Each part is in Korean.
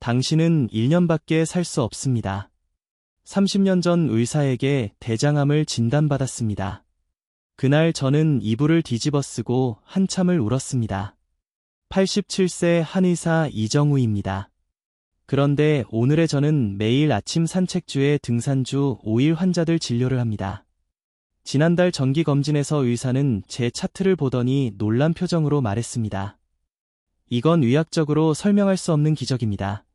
당신은 1년밖에 살 수 없습니다. 30년 전 의사에게 대장암을 진단받았습니다. 그날 저는 이불을 뒤집어 쓰고 한참을 울었습니다. 87세 한의사 이정우입니다. 그런데 오늘의 저는 매일 아침 산책주에 등산주 5일 환자들 진료를 합니다. 지난달 정기검진에서 의사는 제 차트를 보더니 놀란 표정으로 말했습니다. 이건 의학적으로 설명할 수 없는 기적입니다.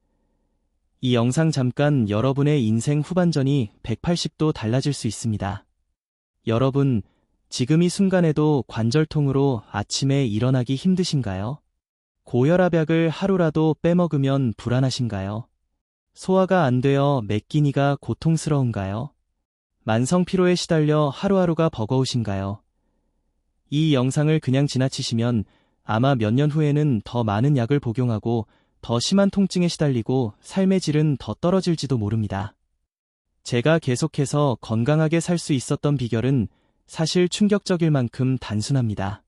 이 영상 잠깐 여러분의 인생 후반전이 180도 달라질 수 있습니다. 여러분, 지금 이 순간에도 관절통으로 아침에 일어나기 힘드신가요? 고혈압약을 하루라도 빼먹으면 불안하신가요? 소화가 안 되어 매 끼니가 고통스러운가요? 만성 피로에 시달려 하루하루가 버거우신가요? 이 영상을 그냥 지나치시면 아마 몇 년 후에는 더 많은 약을 복용하고 더 심한 통증에 시달리고 삶의 질은 더 떨어질지도 모릅니다. 제가 계속해서 건강하게 살 수 있었던 비결은 사실 충격적일 만큼 단순합니다.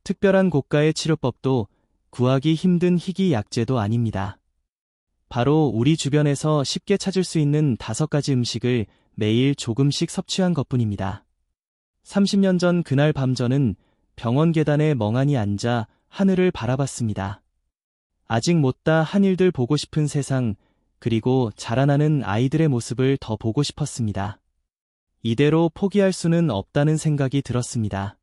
특별한 고가의 치료법도 구하기 힘든 희귀 약재도 아닙니다. 바로 우리 주변에서 쉽게 찾을 수 있는 5가지 음식을 매일 조금씩 섭취한 것뿐입니다. 30년 전 그날 밤 저는 병원 계단에 멍하니 앉아 하늘을 바라봤습니다. 아직 못다 한 일들 보고 싶은 세상, 그리고 자라나는 아이들의 모습을 더 보고 싶었습니다. 이대로 포기할 수는 없다는 생각이 들었습니다.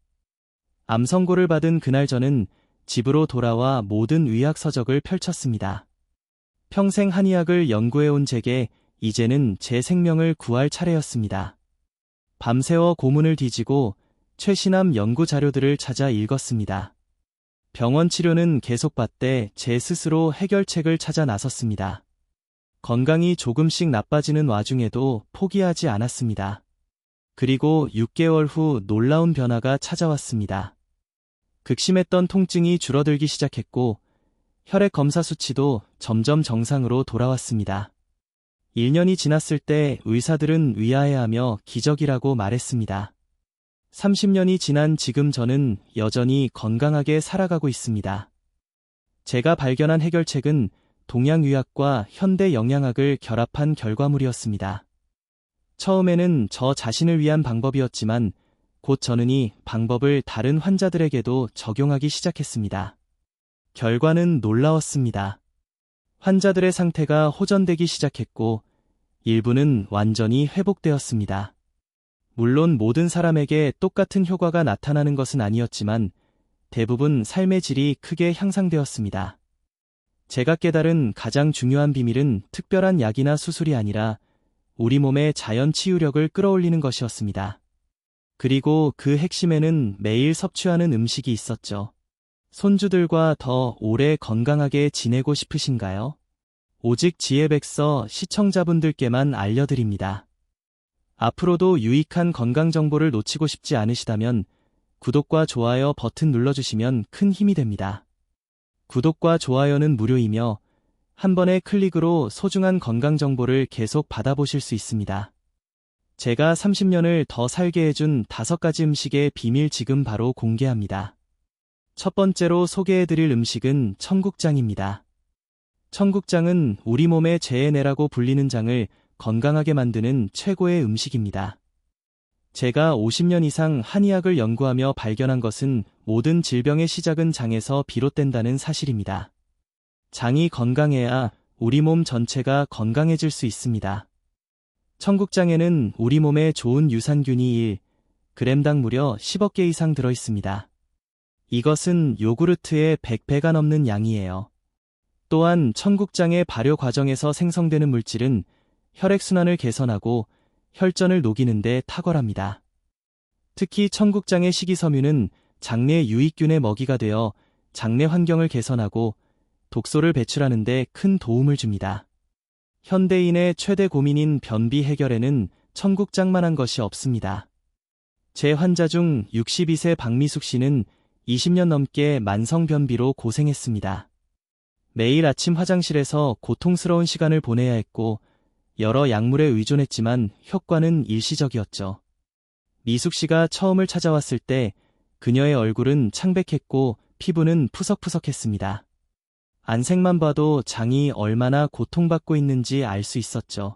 암 선고를 받은 그날 저는 집으로 돌아와 모든 의학 서적을 펼쳤습니다. 평생 한의학을 연구해온 제게 이제는 제 생명을 구할 차례였습니다. 밤새워 고문을 뒤지고 최신암 연구 자료들을 찾아 읽었습니다. 병원 치료는 계속 받되 제 스스로 해결책을 찾아 나섰습니다. 건강이 조금씩 나빠지는 와중에도 포기하지 않았습니다. 그리고 6개월 후 놀라운 변화가 찾아왔습니다. 극심했던 통증이 줄어들기 시작했고 혈액 검사 수치도 점점 정상으로 돌아왔습니다. 1년이 지났을 때 의사들은 의아해하며 기적이라고 말했습니다. 30년이 지난 지금 저는 여전히 건강하게 살아가고 있습니다. 제가 발견한 해결책은 동양의학과 현대 영양학을 결합한 결과물이었습니다. 처음에는 저 자신을 위한 방법이었지만 곧 저는 이 방법을 다른 환자들에게도 적용하기 시작했습니다. 결과는 놀라웠습니다. 환자들의 상태가 호전되기 시작했고 일부는 완전히 회복되었습니다. 물론 모든 사람에게 똑같은 효과가 나타나는 것은 아니었지만 대부분 삶의 질이 크게 향상되었습니다. 제가 깨달은 가장 중요한 비밀은 특별한 약이나 수술이 아니라 우리 몸의 자연 치유력을 끌어올리는 것이었습니다. 그리고 그 핵심에는 매일 섭취하는 음식이 있었죠. 손주들과 더 오래 건강하게 지내고 싶으신가요? 오직 지혜백서 시청자분들께만 알려드립니다. 앞으로도 유익한 건강 정보를 놓치고 싶지 않으시다면 구독과 좋아요 버튼 눌러주시면 큰 힘이 됩니다. 구독과 좋아요는 무료이며 한 번의 클릭으로 소중한 건강 정보를 계속 받아보실 수 있습니다. 제가 30년을 더 살게 해준 5가지 음식의 비밀 지금 바로 공개합니다. 첫 번째로 소개해드릴 음식은 청국장입니다. 청국장은 우리 몸의 재해내라고 불리는 장을 건강하게 만드는 최고의 음식입니다. 제가 50년 이상 한의학을 연구하며 발견한 것은 모든 질병의 시작은 장에서 비롯된다는 사실입니다. 장이 건강해야 우리 몸 전체가 건강해질 수 있습니다. 청국장에는 우리 몸에 좋은 유산균이 1g당 무려 10억 개 이상 들어있습니다. 이것은 요구르트의 100배가 넘는 양이에요. 또한 청국장의 발효 과정에서 생성되는 물질은 혈액순환을 개선하고 혈전을 녹이는 데 탁월합니다. 특히 청국장의 식이섬유는 장내 유익균의 먹이가 되어 장내 환경을 개선하고 독소를 배출하는 데 큰 도움을 줍니다. 현대인의 최대 고민인 변비 해결에는 청국장만한 것이 없습니다. 제 환자 중 62세 박미숙 씨는 20년 넘게 만성변비로 고생했습니다. 매일 아침 화장실에서 고통스러운 시간을 보내야 했고 여러 약물에 의존했지만 효과는 일시적이었죠. 미숙 씨가 처음을 찾아왔을 때 그녀의 얼굴은 창백했고 피부는 푸석푸석했습니다. 안색만 봐도 장이 얼마나 고통받고 있는지 알 수 있었죠.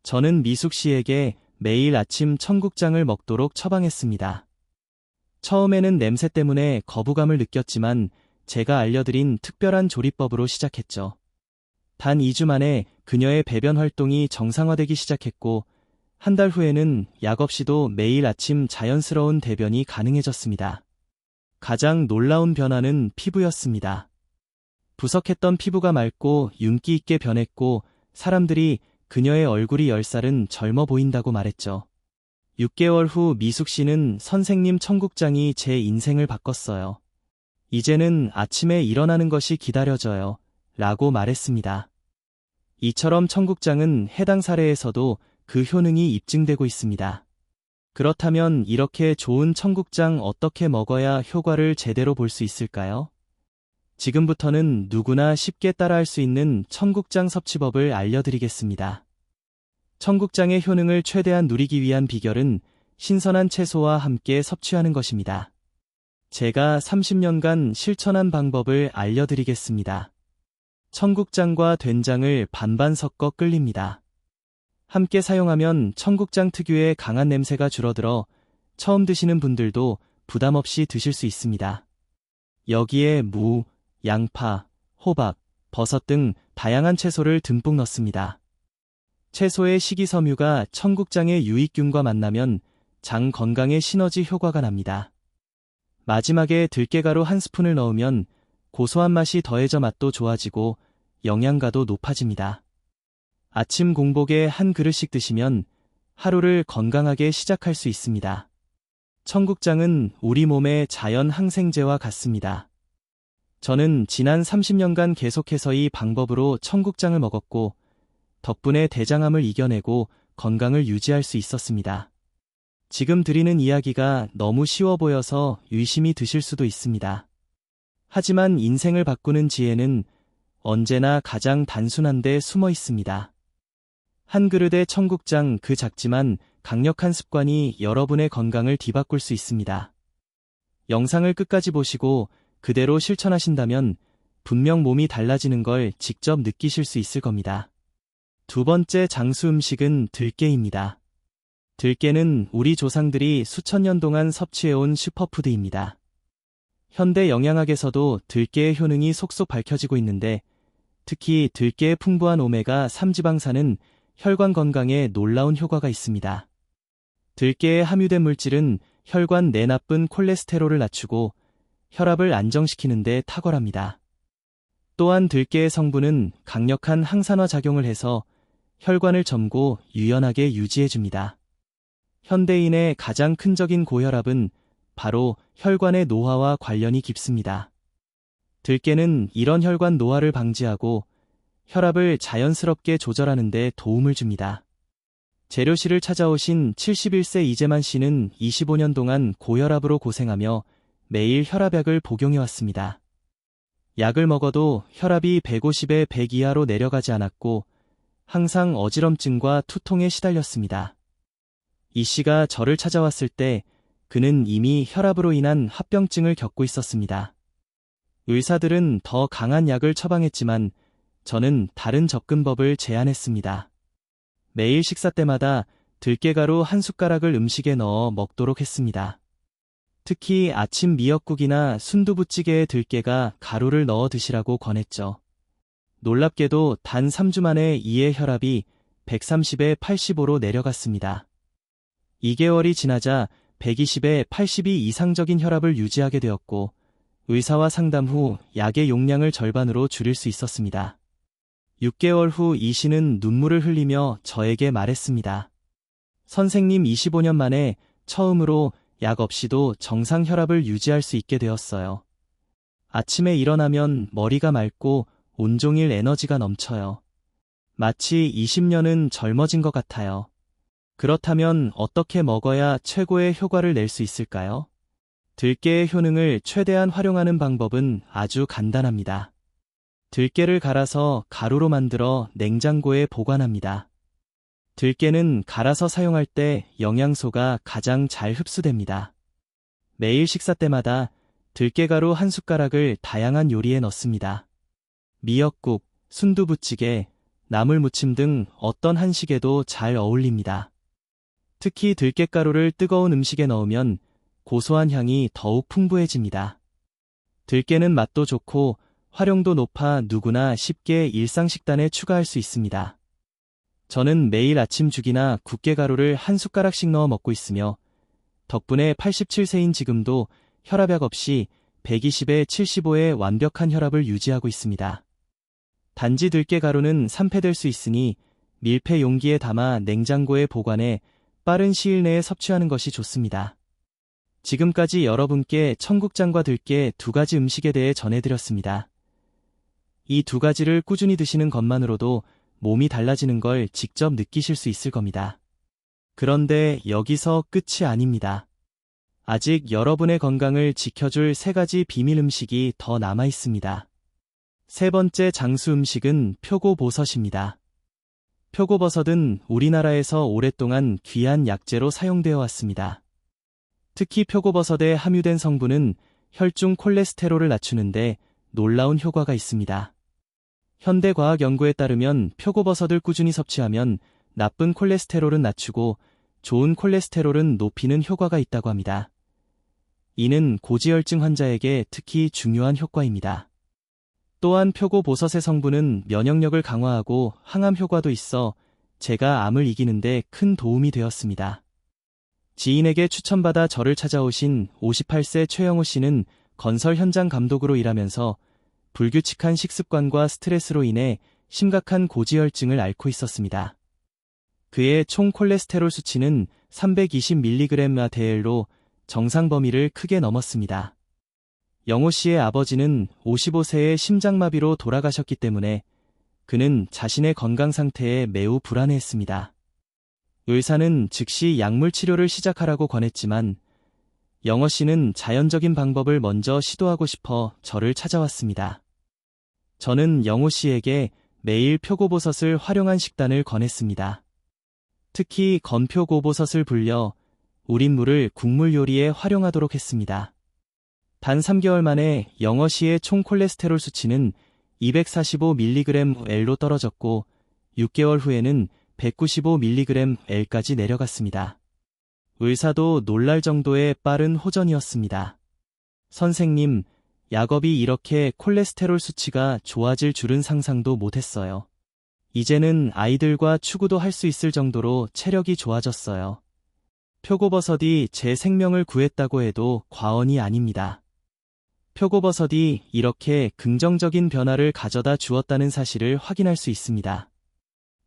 저는 미숙 씨에게 매일 아침 청국장을 먹도록 처방했습니다. 처음에는 냄새 때문에 거부감을 느꼈지만 제가 알려드린 특별한 조리법으로 시작했죠. 단 2주 만에 그녀의 배변 활동이 정상화되기 시작했고, 한 달 후에는 약 없이도 매일 아침 자연스러운 대변이 가능해졌습니다. 가장 놀라운 변화는 피부였습니다. 부석했던 피부가 맑고 윤기 있게 변했고, 사람들이 그녀의 얼굴이 10살은 젊어 보인다고 말했죠. 6개월 후 미숙 씨는 선생님 청국장이 제 인생을 바꿨어요. 이제는 아침에 일어나는 것이 기다려져요. 라고 말했습니다. 이처럼 청국장은 해당 사례에서도 그 효능이 입증되고 있습니다. 그렇다면 이렇게 좋은 청국장 어떻게 먹어야 효과를 제대로 볼 수 있을까요? 지금부터는 누구나 쉽게 따라할 수 있는 청국장 섭취법을 알려드리겠습니다. 청국장의 효능을 최대한 누리기 위한 비결은 신선한 채소와 함께 섭취하는 것입니다. 제가 30년간 실천한 방법을 알려드리겠습니다. 청국장과 된장을 반반 섞어 끓입니다. 함께 사용하면 청국장 특유의 강한 냄새가 줄어들어 처음 드시는 분들도 부담 없이 드실 수 있습니다. 여기에 무, 양파, 호박, 버섯 등 다양한 채소를 듬뿍 넣습니다. 채소의 식이섬유가 청국장의 유익균과 만나면 장 건강에 시너지 효과가 납니다. 마지막에 들깨가루 한 스푼을 넣으면 고소한 맛이 더해져 맛도 좋아지고 영양가도 높아집니다. 아침 공복에 한 그릇씩 드시면 하루를 건강하게 시작할 수 있습니다. 청국장은 우리 몸의 자연 항생제와 같습니다. 저는 지난 30년간 계속해서 이 방법으로 청국장을 먹었고, 덕분에 대장암을 이겨내고 건강을 유지할 수 있었습니다. 지금 드리는 이야기가 너무 쉬워 보여서 의심이 드실 수도 있습니다. 하지만 인생을 바꾸는 지혜는 언제나 가장 단순한 데 숨어 있습니다. 한 그릇의 청국장, 그 작지만 강력한 습관이 여러분의 건강을 뒤바꿀 수 있습니다. 영상을 끝까지 보시고 그대로 실천하신다면 분명 몸이 달라지는 걸 직접 느끼실 수 있을 겁니다. 두 번째 장수 음식은 들깨입니다. 들깨는 우리 조상들이 수천 년 동안 섭취해온 슈퍼푸드입니다. 현대 영양학에서도 들깨의 효능이 속속 밝혀지고 있는데, 특히 들깨의 풍부한 오메가3 지방산은 혈관 건강에 놀라운 효과가 있습니다. 들깨에 함유된 물질은 혈관 내 나쁜 콜레스테롤을 낮추고 혈압을 안정시키는 데 탁월합니다. 또한 들깨의 성분은 강력한 항산화 작용을 해서 혈관을 젊고 유연하게 유지해줍니다. 현대인의 가장 큰 적인 고혈압은 바로 혈관의 노화와 관련이 깊습니다. 들깨는 이런 혈관 노화를 방지하고 혈압을 자연스럽게 조절하는 데 도움을 줍니다. 재료실을 찾아오신 71세 이재만 씨는 25년 동안 고혈압으로 고생하며 매일 혈압약을 복용해왔습니다. 약을 먹어도 혈압이 150에 100 이하로 내려가지 않았고 항상 어지럼증과 투통에 시달렸습니다. 이 씨가 저를 찾아왔을 때 그는 이미 혈압으로 인한 합병증을 겪고 있었습니다. 의사들은 더 강한 약을 처방했지만 저는 다른 접근법을 제안했습니다. 매일 식사 때마다 들깨가루 한 숟가락을 음식에 넣어 먹도록 했습니다. 특히 아침 미역국이나 순두부찌개에 들깨가 가루를 넣어 드시라고 권했죠. 놀랍게도 단 3주 만에 이의 혈압이 130에 85로 내려갔습니다. 2개월이 지나자 120에 82 이상적인 혈압을 유지하게 되었고, 의사와 상담 후 약의 용량을 절반으로 줄일 수 있었습니다. 6개월 후 이 씨는 눈물을 흘리며 저에게 말했습니다. 선생님, 25년 만에 처음으로 약 없이도 정상 혈압을 유지할 수 있게 되었어요. 아침에 일어나면 머리가 맑고 온종일 에너지가 넘쳐요. 마치 20년은 젊어진 것 같아요. 그렇다면 어떻게 먹어야 최고의 효과를 낼 수 있을까요? 들깨의 효능을 최대한 활용하는 방법은 아주 간단합니다. 들깨를 갈아서 가루로 만들어 냉장고에 보관합니다. 들깨는 갈아서 사용할 때 영양소가 가장 잘 흡수됩니다. 매일 식사 때마다 들깨가루 한 숟가락을 다양한 요리에 넣습니다. 미역국, 순두부찌개, 나물무침 등 어떤 한식에도 잘 어울립니다. 특히 들깨가루를 뜨거운 음식에 넣으면 고소한 향이 더욱 풍부해집니다. 들깨는 맛도 좋고 활용도 높아 누구나 쉽게 일상 식단에 추가할 수 있습니다. 저는 매일 아침 죽이나 국깨가루를 한 숟가락씩 넣어 먹고 있으며 덕분에 87세인 지금도 혈압약 없이 120에 75의 완벽한 혈압을 유지하고 있습니다. 단지 들깨가루는 산패될 수 있으니 밀폐 용기에 담아 냉장고에 보관해 빠른 시일 내에 섭취하는 것이 좋습니다. 지금까지 여러분께 청국장과 들깨 두 가지 음식에 대해 전해드렸습니다. 이 두 가지를 꾸준히 드시는 것만으로도 몸이 달라지는 걸 직접 느끼실 수 있을 겁니다. 그런데 여기서 끝이 아닙니다. 아직 여러분의 건강을 지켜줄 세 가지 비밀 음식이 더 남아 있습니다. 세 번째 장수 음식은 표고버섯입니다. 표고버섯은 우리나라에서 오랫동안 귀한 약재로 사용되어 왔습니다. 특히 표고버섯에 함유된 성분은 혈중 콜레스테롤을 낮추는데 놀라운 효과가 있습니다. 현대과학 연구에 따르면 표고버섯을 꾸준히 섭취하면 나쁜 콜레스테롤은 낮추고 좋은 콜레스테롤은 높이는 효과가 있다고 합니다. 이는 고지혈증 환자에게 특히 중요한 효과입니다. 또한 표고버섯의 성분은 면역력을 강화하고 항암 효과도 있어 제가 암을 이기는데 큰 도움이 되었습니다. 지인에게 추천받아 저를 찾아오신 58세 최영호 씨는 건설 현장 감독으로 일하면서 불규칙한 식습관과 스트레스로 인해 심각한 고지혈증을 앓고 있었습니다. 그의 총 콜레스테롤 수치는 320mg/dl로 정상 범위를 크게 넘었습니다. 영호 씨의 아버지는 55세의 심장마비로 돌아가셨기 때문에 그는 자신의 건강 상태에 매우 불안해했습니다. 의사는 즉시 약물 치료를 시작하라고 권했지만 영호 씨는 자연적인 방법을 먼저 시도하고 싶어 저를 찾아왔습니다. 저는 영호 씨에게 매일 표고버섯을 활용한 식단을 권했습니다. 특히 건표고버섯을 불려 우린 물을 국물 요리에 활용하도록 했습니다. 단 3개월 만에 영호 씨의 총 콜레스테롤 수치는 245mg/L로 떨어졌고 6개월 후에는 195mg/L까지 내려갔습니다. 의사도 놀랄 정도의 빠른 호전이었습니다. 선생님, 약업이 이렇게 콜레스테롤 수치가 좋아질 줄은 상상도 못했어요. 이제는 아이들과 축구도 할 수 있을 정도로 체력이 좋아졌어요. 표고버섯이 제 생명을 구했다고 해도 과언이 아닙니다. 표고버섯이 이렇게 긍정적인 변화를 가져다 주었다는 사실을 확인할 수 있습니다.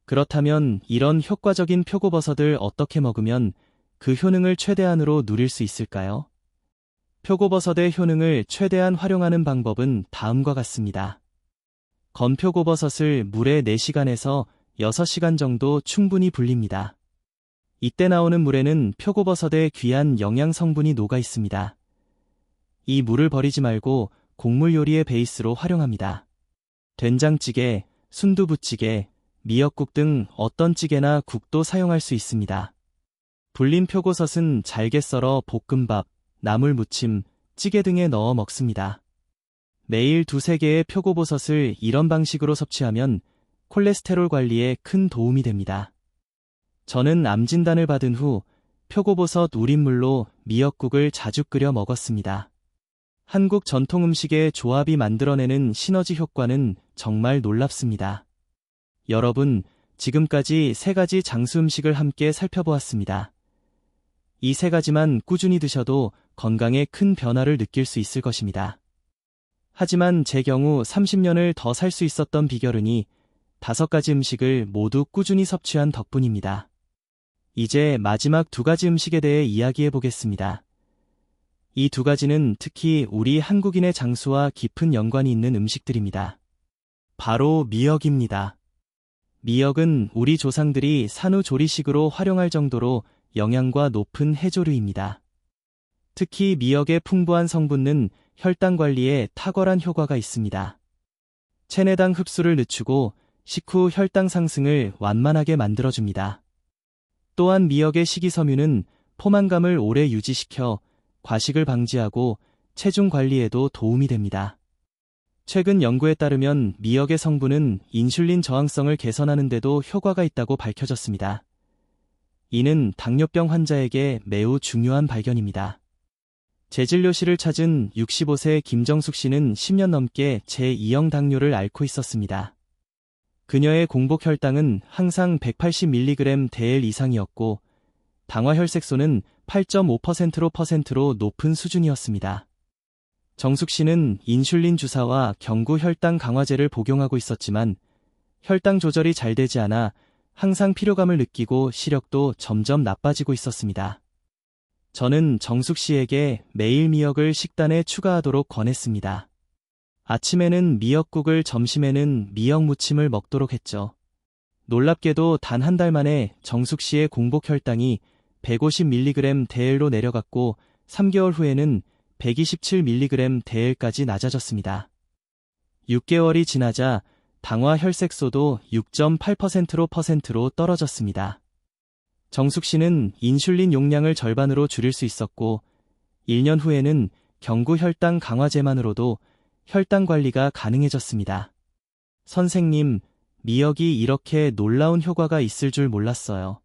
그렇다면 이런 효과적인 표고버섯을 어떻게 먹으면 그 효능을 최대한으로 누릴 수 있을까요? 표고버섯의 효능을 최대한 활용하는 방법은 다음과 같습니다. 건표고버섯을 물에 4시간에서 6시간 정도 충분히 불립니다. 이때 나오는 물에는 표고버섯의 귀한 영양 성분이 녹아 있습니다. 이 물을 버리지 말고 곡물 요리의 베이스로 활용합니다. 된장찌개, 순두부찌개, 미역국 등 어떤 찌개나 국도 사용할 수 있습니다. 불린 표고버섯은 잘게 썰어 볶음밥, 나물무침, 찌개 등에 넣어 먹습니다. 매일 2-3개의 표고버섯을 이런 방식으로 섭취하면 콜레스테롤 관리에 큰 도움이 됩니다. 저는 암 진단을 받은 후 표고버섯 우린물로 미역국을 자주 끓여 먹었습니다. 한국 전통 음식의 조합이 만들어내는 시너지 효과는 정말 놀랍습니다. 여러분, 지금까지 3가지 장수 음식을 함께 살펴보았습니다. 이 3가지만 꾸준히 드셔도 건강에 큰 변화를 느낄 수 있을 것입니다. 하지만 제 경우 30년을 더 살 수 있었던 비결은이 5가지 음식을 모두 꾸준히 섭취한 덕분입니다. 이제 마지막 2가지 음식에 대해 이야기해 보겠습니다. 이 2가지는 특히 우리 한국인의 장수와 깊은 연관이 있는 음식들입니다. 바로 미역입니다. 미역은 우리 조상들이 산후조리식으로 활용할 정도로 영양가 높은 해조류입니다. 특히 미역의 풍부한 성분은 혈당 관리에 탁월한 효과가 있습니다. 체내당 흡수를 늦추고 식후 혈당 상승을 완만하게 만들어줍니다. 또한 미역의 식이섬유는 포만감을 오래 유지시켜 과식을 방지하고 체중 관리에도 도움이 됩니다. 최근 연구에 따르면 미역의 성분은 인슐린 저항성을 개선하는 데도 효과가 있다고 밝혀졌습니다. 이는 당뇨병 환자에게 매우 중요한 발견입니다. 제진료실을 찾은 65세 김정숙 씨는 10년 넘게 제2형 당뇨를 앓고 있었습니다. 그녀의 공복 혈당은 항상 180mg/dL 이상이었고 당화 혈색소는 8.5%로 높은 수준이었습니다. 정숙 씨는 인슐린 주사와 경구 혈당 강화제를 복용하고 있었지만 혈당 조절이 잘 되지 않아 항상 피로감을 느끼고 시력도 점점 나빠지고 있었습니다. 저는 정숙 씨에게 매일 미역을 식단에 추가하도록 권했습니다. 아침에는 미역국을, 점심에는 미역 무침을 먹도록 했죠. 놀랍게도 단 한 달 만에 정숙 씨의 공복 혈당이 150mg/dL로 내려갔고 3개월 후에는 127mg/dL까지 낮아졌습니다. 6개월이 지나자 당화 혈색소도 6.8%로 떨어졌습니다. 정숙 씨는 인슐린 용량을 절반으로 줄일 수 있었고 1년 후에는 경구 혈당 강화제만으로도 혈당 관리가 가능해졌습니다. 선생님, 미역이 이렇게 놀라운 효과가 있을 줄 몰랐어요.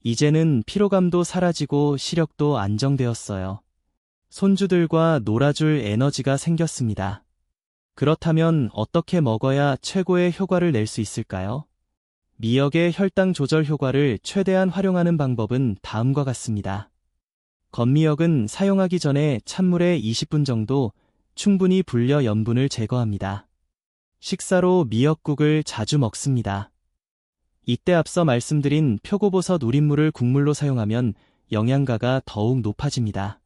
이제는 피로감도 사라지고 시력도 안정되었어요. 손주들과 놀아줄 에너지가 생겼습니다. 그렇다면 어떻게 먹어야 최고의 효과를 낼 수 있을까요? 미역의 혈당 조절 효과를 최대한 활용하는 방법은 다음과 같습니다. 건미역은 사용하기 전에 찬물에 20분 정도 충분히 불려 염분을 제거합니다. 식사로 미역국을 자주 먹습니다. 이때 앞서 말씀드린 표고버섯 우린물을 국물로 사용하면 영양가가 더욱 높아집니다.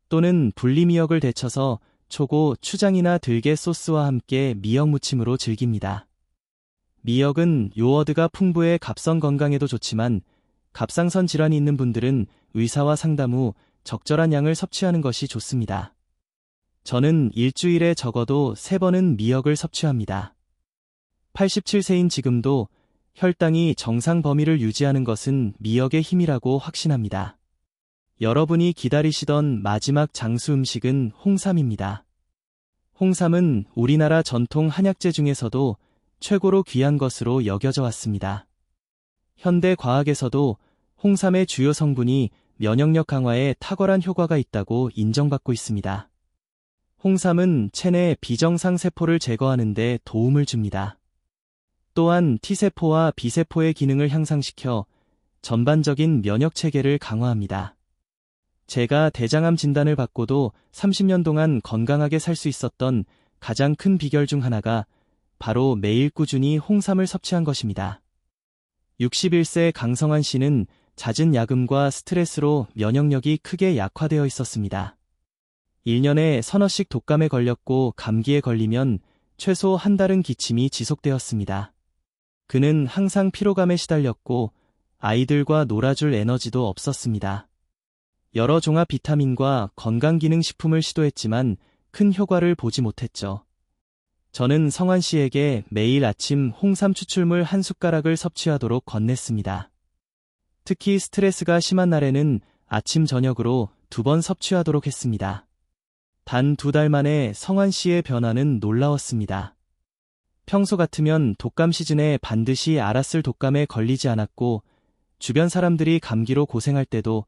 또는 분리미역을 데쳐서 초고, 추장이나 들깨 소스와 함께 미역 무침으로 즐깁니다. 미역은 요오드가 풍부해 갑선 건강에도 좋지만 갑상선 질환이 있는 분들은 의사와 상담 후 적절한 양을 섭취하는 것이 좋습니다. 저는 일주일에 적어도 3번은 미역을 섭취합니다. 87세인 지금도 혈당이 정상 범위를 유지하는 것은 미역의 힘이라고 확신합니다. 여러분이 기다리시던 마지막 장수 음식은 홍삼입니다. 홍삼은 우리나라 전통 한약재 중에서도 최고로 귀한 것으로 여겨져 왔습니다. 현대 과학에서도 홍삼의 주요 성분이 면역력 강화에 탁월한 효과가 있다고 인정받고 있습니다. 홍삼은 체내 비정상 세포를 제거하는 데 도움을 줍니다. 또한 T세포와 B세포의 기능을 향상시켜 전반적인 면역 체계를 강화합니다. 제가 대장암 진단을 받고도 30년 동안 건강하게 살 수 있었던 가장 큰 비결 중 하나가 바로 매일 꾸준히 홍삼을 섭취한 것입니다. 61세 강성환 씨는 잦은 야금과 스트레스로 면역력이 크게 약화되어 있었습니다. 1년에 서너씩 독감에 걸렸고 감기에 걸리면 최소 한 달은 기침이 지속되었습니다. 그는 항상 피로감에 시달렸고 아이들과 놀아줄 에너지도 없었습니다. 여러 종합 비타민과 건강기능식품을 시도했지만 큰 효과를 보지 못했죠. 저는 성환 씨에게 매일 아침 홍삼 추출물 한 숟가락을 섭취하도록 권냈습니다. 특히 스트레스가 심한 날에는 아침 저녁으로 2번 섭취하도록 했습니다. 단 2달 만에 성환 씨의 변화는 놀라웠습니다. 평소 같으면 독감 시즌에 반드시 알았을 독감에 걸리지 않았고 주변 사람들이 감기로 고생할 때도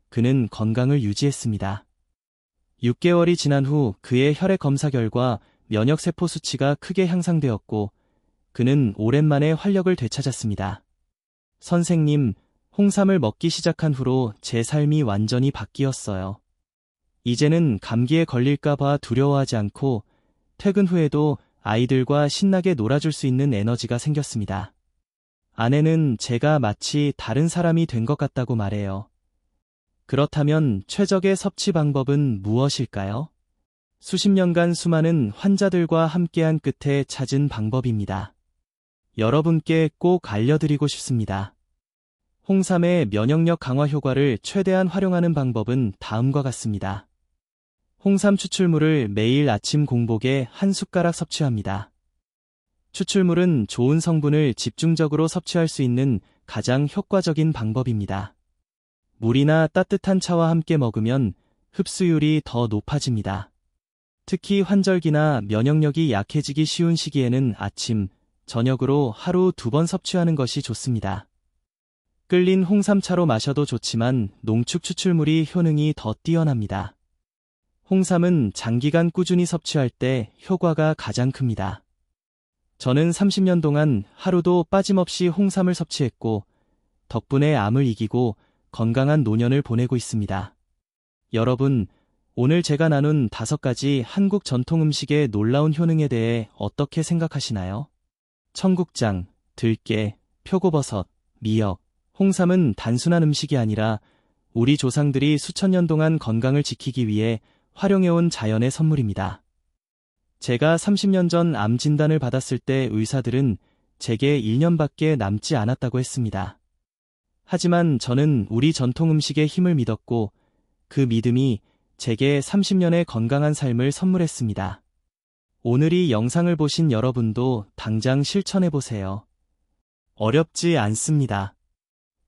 그는 건강을 유지했습니다. 6개월이 지난 후 그의 혈액 검사 결과 면역세포 수치가 크게 향상되었고 그는 오랜만에 활력을 되찾았습니다. 선생님, 홍삼을 먹기 시작한 후로 제 삶이 완전히 바뀌었어요. 이제는 감기에 걸릴까봐 두려워하지 않고 퇴근 후에도 아이들과 신나게 놀아줄 수 있는 에너지가 생겼습니다. 아내는 제가 마치 다른 사람이 된 것 같다고 말해요. 그렇다면 최적의 섭취 방법은 무엇일까요? 수십 년간 수많은 환자들과 함께한 끝에 찾은 방법입니다. 여러분께 꼭 알려드리고 싶습니다. 홍삼의 면역력 강화 효과를 최대한 활용하는 방법은 다음과 같습니다. 홍삼 추출물을 매일 아침 공복에 한 숟가락 섭취합니다. 추출물은 좋은 성분을 집중적으로 섭취할 수 있는 가장 효과적인 방법입니다. 물이나 따뜻한 차와 함께 먹으면 흡수율이 더 높아집니다. 특히 환절기나 면역력이 약해지기 쉬운 시기에는 아침, 저녁으로 하루 2번 섭취하는 것이 좋습니다. 끓인 홍삼차로 마셔도 좋지만 농축 추출물이 효능이 더 뛰어납니다. 홍삼은 장기간 꾸준히 섭취할 때 효과가 가장 큽니다. 저는 30년 동안 하루도 빠짐없이 홍삼을 섭취했고, 덕분에 암을 이기고 건강한 노년을 보내고 있습니다. 여러분, 오늘 제가 나눈 5가지 한국 전통 음식의 놀라운 효능에 대해 어떻게 생각하시나요? 청국장, 들깨, 표고버섯, 미역, 홍삼은 단순한 음식이 아니라 우리 조상들이 수천 년 동안 건강을 지키기 위해 활용해온 자연의 선물입니다. 제가 30년 전 암 진단을 받았을 때 의사들은 제게 1년밖에 남지 않았다고 했습니다. 하지만 저는 우리 전통 음식의 힘을 믿었고 그 믿음이 제게 30년의 건강한 삶을 선물했습니다. 오늘 이 영상을 보신 여러분도 당장 실천해보세요. 어렵지 않습니다.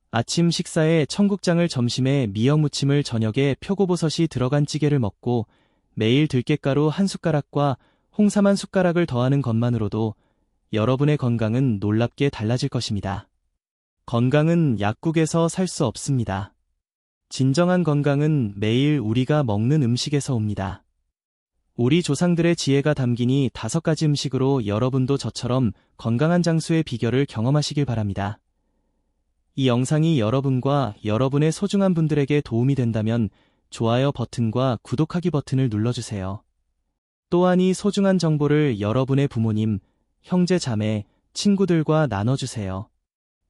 아침 식사에 청국장을, 점심에 미역 무침을, 저녁에 표고버섯이 들어간 찌개를 먹고 매일 들깨가루 1숟가락과 홍삼 1숟가락을 더하는 것만으로도 여러분의 건강은 놀랍게 달라질 것입니다. 건강은 약국에서 살 수 없습니다. 진정한 건강은 매일 우리가 먹는 음식에서 옵니다. 우리 조상들의 지혜가 담긴 이 5가지 음식으로 여러분도 저처럼 건강한 장수의 비결을 경험하시길 바랍니다. 이 영상이 여러분과 여러분의 소중한 분들에게 도움이 된다면 좋아요 버튼과 구독하기 버튼을 눌러주세요. 또한 이 소중한 정보를 여러분의 부모님, 형제, 자매, 친구들과 나눠주세요.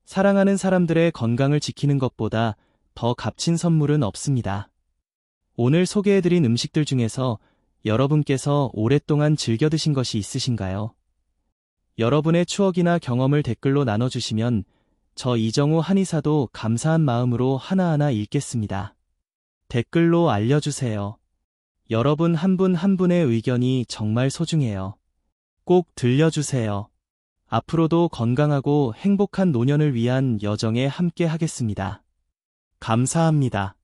사랑하는 사람들의 건강을 지키는 것보다 더 값진 선물은 없습니다. 오늘 소개해드린 음식들 중에서 여러분께서 오랫동안 즐겨 드신 것이 있으신가요? 여러분의 추억이나 경험을 댓글로 나눠주시면 저 이정우 한의사도 감사한 마음으로 하나하나 읽겠습니다. 댓글로 알려주세요. 여러분 한 분 한 분의 의견이 정말 소중해요. 꼭 들려주세요. 앞으로도 건강하고 행복한 노년을 위한 여정에 함께 하겠습니다. 감사합니다.